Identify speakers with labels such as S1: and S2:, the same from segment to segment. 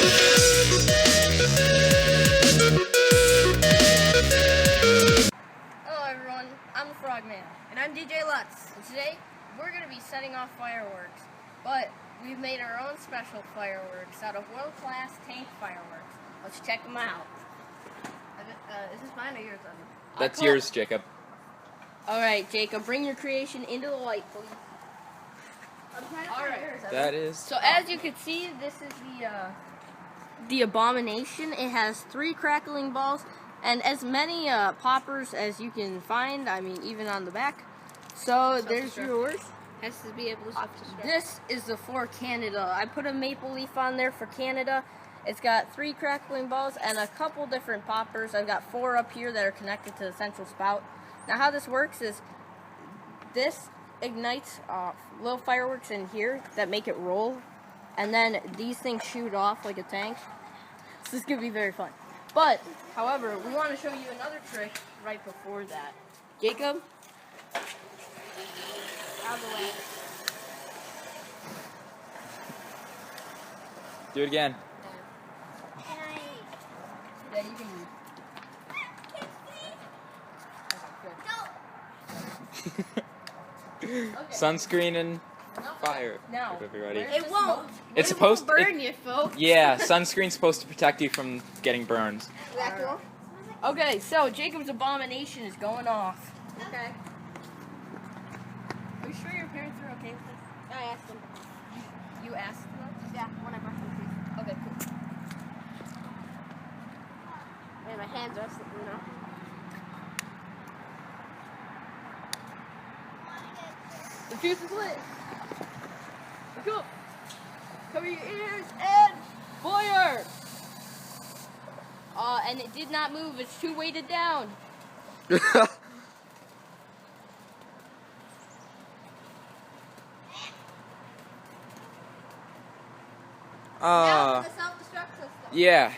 S1: Hello everyone, I'm the Frogman.
S2: And I'm DJ Lutz.
S1: And today, we're going to be setting off fireworks. But we've made our own special fireworks out of world-class tank fireworks. Let's check them out.
S2: Is this mine or yours, Evan?
S3: That's yours, Jacob.
S1: Alright, Jacob, bring your creation into the light, please.
S2: I'm trying to
S1: All
S2: find
S1: right.
S2: yours, Evan.
S3: That is.
S1: So as you can see, this is the abomination. It has 3 crackling balls and as many poppers as you can find. I mean, even on the back. So there's yours.
S2: Has to be able to self-destruct.
S1: This is the for Canada. I put a maple leaf on there for Canada. It's got 3 crackling balls and a couple different poppers. I've got 4 up here that are connected to the central spout. Now how this works is this ignites little fireworks in here that make it roll, and then these things shoot off like a tank. So this is going to be very fun. But, however, we want to show you another trick right before that. Jacob? Out of the way.
S3: Do it again.
S1: Yeah, you can. Okay.
S3: Sunscreen and fire.
S1: Now,
S3: Everybody.
S2: It won't.
S3: It's supposed to.
S2: burn you, folks.
S3: Yeah, sunscreen's supposed to protect you from getting burns.
S2: Is that cool?
S1: Okay, so Jacob's abomination is going off.
S2: Okay.
S1: Are you sure your parents are okay with this?
S2: I asked them.
S1: You asked them?
S2: Yeah, when I brushed my teeth.
S1: Okay, cool.
S2: Man, my hands are slipping now.
S1: The fuse is lit. Go. Cover your ears and fire. And it did not move. It's too weighted down.
S2: Now for the self-destruct system.
S3: Yeah.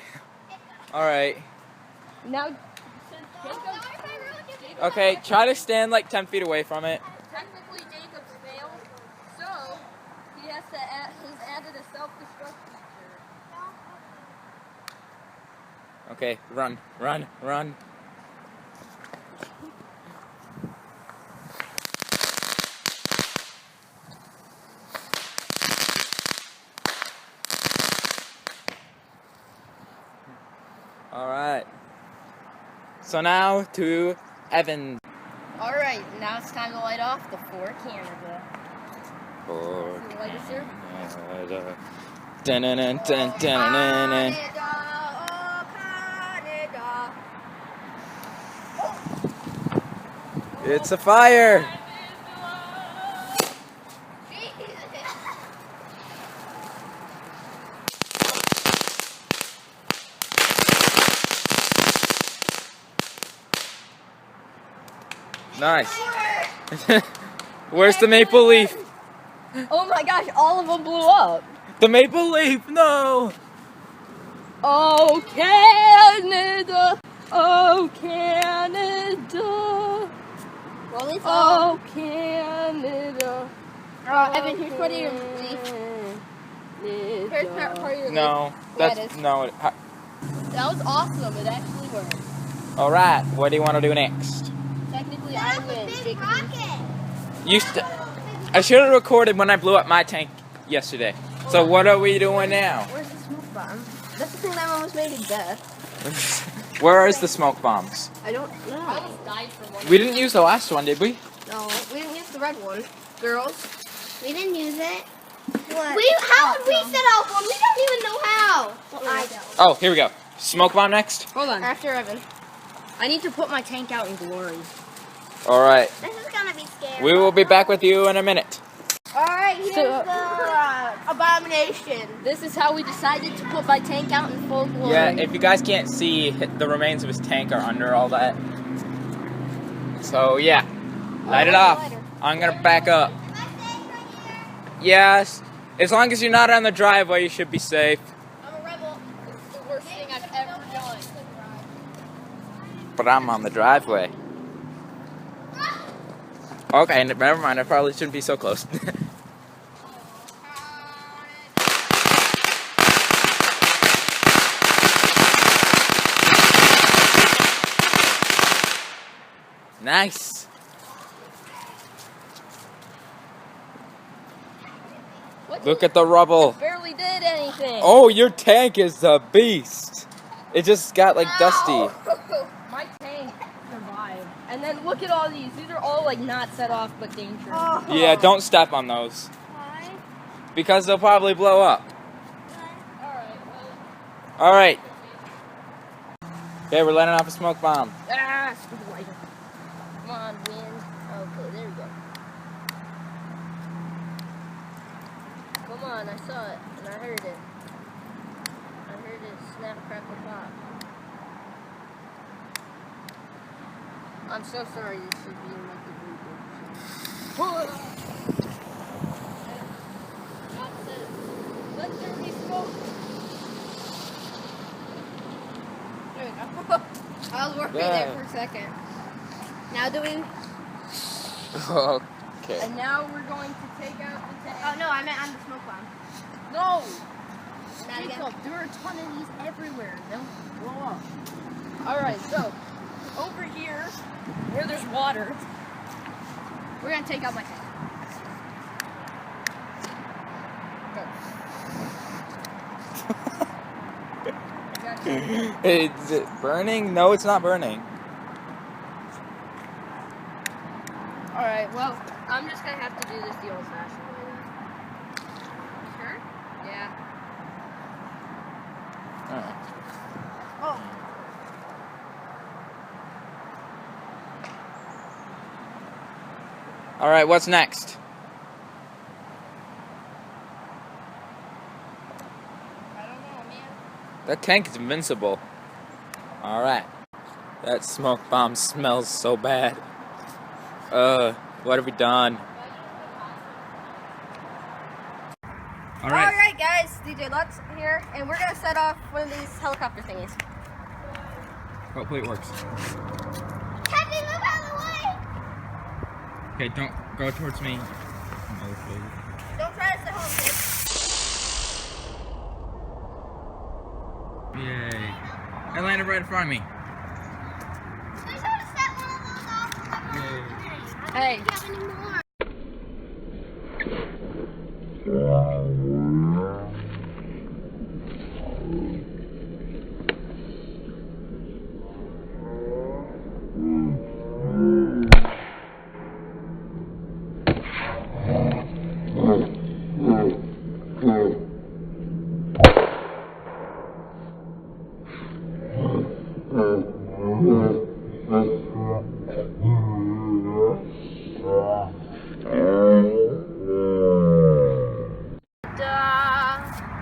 S3: Alright.
S1: Now, since Jacob,
S3: Okay, try to stand like 10 feet away from it.
S1: technically Jacob's failed, so he has to he's added a self-destruct feature.
S3: Okay, run, run, run. Alright. So now to Evan.
S1: Alright, now it's time to light off the For Canada.
S3: For
S1: See the lighter, sir?
S3: Canada. Dun-dun-dun-dun-dun-dun-dun. It's a fire! Nice. Where's the maple leaf?
S1: Oh my gosh, all of them blew up.
S3: The maple leaf, no!
S1: Oh, Canada! Oh, Canada! Oh, Canada!
S2: Evan, here's part of your leaf. Here's part of your leaf.
S3: No,
S2: Yeah,
S3: that's
S2: it is.
S3: no.
S1: That was awesome. It actually worked.
S3: All right, what do you want to do next?
S1: Technically, I win. Jacob.
S3: I should have recorded when I blew up my tank yesterday. So what are we doing now?
S2: Where's the smoke bomb? That's the thing that almost made it death.
S3: Where is the smoke bombs?
S2: I don't
S1: I
S2: know.
S1: almost died from one.
S3: We didn't use the last one, did we?
S2: No, we didn't use the red one. Girls.
S4: We didn't use it. What?
S2: How would we set off one? We don't even know how.
S4: Well, I don't.
S3: Oh, here we go. Smoke bomb next.
S1: Hold on.
S2: After Evan.
S1: I need to put my tank out in glory.
S3: All right.
S4: This is gonna be scary.
S3: We will be back with you in a minute.
S2: Alright, here's
S1: So-
S2: the abomination.
S1: This is how we decided to put my tank out in full glory.
S3: Yeah, if you guys can't see, the remains of his tank are under all that. So yeah, light it off. I'm gonna back up. Yes, as long as you're not on the driveway, you should be safe.
S1: I'm a rebel. This is the worst thing I've ever done.
S3: But I'm on the driveway. Okay, never mind. I probably shouldn't be so close. Nice. Look at the rubble.
S1: Barely did anything.
S3: Oh, your tank is a beast. It just got like dusty.
S1: My tank survived. And then look at all these. These are all like not set off but dangerous.
S4: Oh.
S3: Yeah, don't step on those.
S4: Why?
S3: Because they'll probably blow up.
S1: Alright, well.
S3: Alright. Okay, we're letting off a smoke bomb.
S1: Ah, stupid lighter. Come on, wind. Okay, there we go. Come on, I saw it, and I heard it. I heard it snap, crackle, pop. I'm so sorry, this should be in like the blue. Let there be smoke.
S2: There we go. I was working there for a second. Now do we?
S3: Okay.
S1: And now we're going to take out the tank.
S2: Oh no, I meant on the smoke bomb.
S1: No!
S2: Not again.
S1: Jacob, there are a ton of these everywhere. They'll blow up. Alright, so, over here, where there's water,
S2: We're gonna take out my tank.
S3: Is it burning? No, it's not burning.
S1: Alright, well, I'm just gonna have to do this the old-fashioned way then.
S2: Sure?
S1: Yeah.
S3: Alright.
S2: Oh.
S3: Alright, what's next?
S2: I don't know, man.
S3: That tank is invincible. Alright. That smoke bomb smells so bad. What have we done? Alright.
S2: Alright guys, DJ Lutz here, and we're gonna set off one of these helicopter thingies.
S3: Hopefully it works.
S4: Happy, move out of the way!
S3: Okay, don't go towards me.
S2: Don't try to stay home, kids.
S3: Yay. It landed right in front of me.
S4: We should have set one of those off.
S3: Yay.
S1: Hey.
S4: Do you have any more?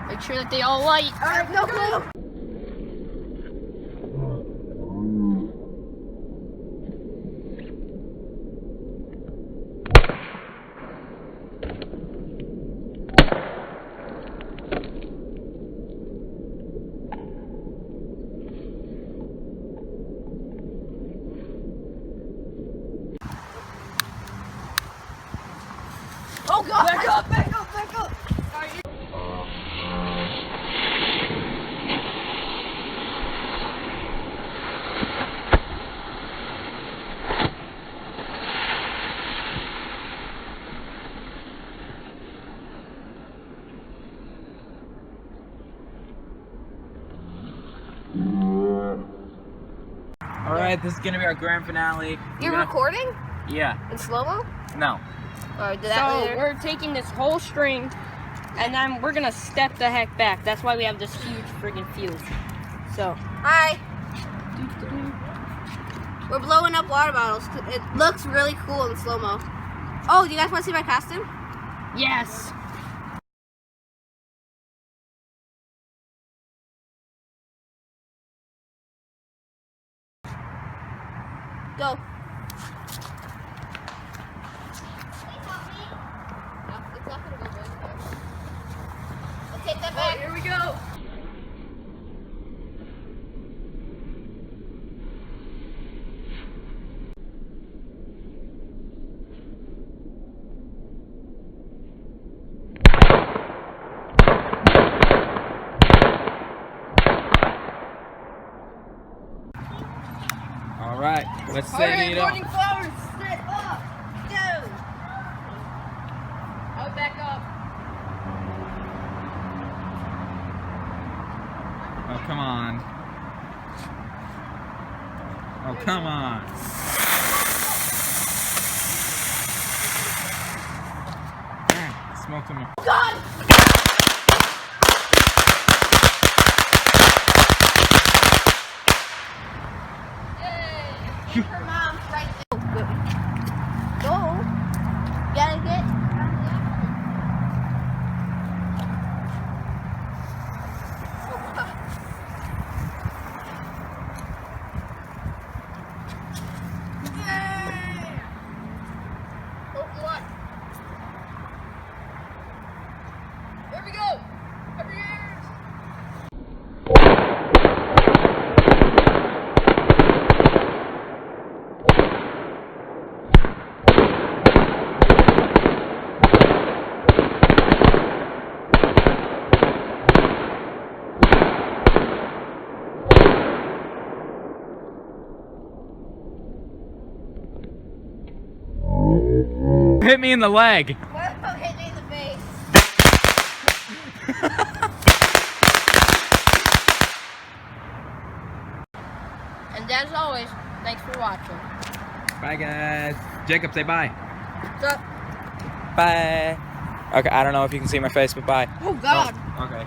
S1: Make sure that they all light.
S2: Alright, no clue.
S1: Oh god! Back up, back up, back up!
S3: Alright, this is gonna be our grand finale.
S2: You're recording?
S3: Yeah.
S2: In slow-mo?
S3: No.
S2: Or did that
S1: So
S2: later?
S1: we're taking this whole string and then we're gonna step the heck back. That's why we have this huge friggin' fuse. So.
S2: Hi. We're blowing up water bottles. It looks really cool in slow-mo. Oh, do you guys want to see my costume?
S1: Yes.
S2: Go. Take that back.
S1: Here we go.
S3: Alright, let's
S1: All
S3: set
S1: right,
S3: it up.
S1: morning flowers.
S3: Oh, come on. Oh, come on. Smoked him.
S2: God! Yay! Her mom's right there. Go. You gotta get around the apple. Oh, God. Yay! Open what? Here we go! Cover your ears!
S3: Hit me in the leg.
S2: What about hit me in the face?
S1: And as always, thanks for watching.
S3: Bye, guys. Jacob, say bye.
S1: What's up?
S3: Bye. Okay, I don't know if you can see my face, but bye.
S2: Oh, God.
S3: Oh, okay.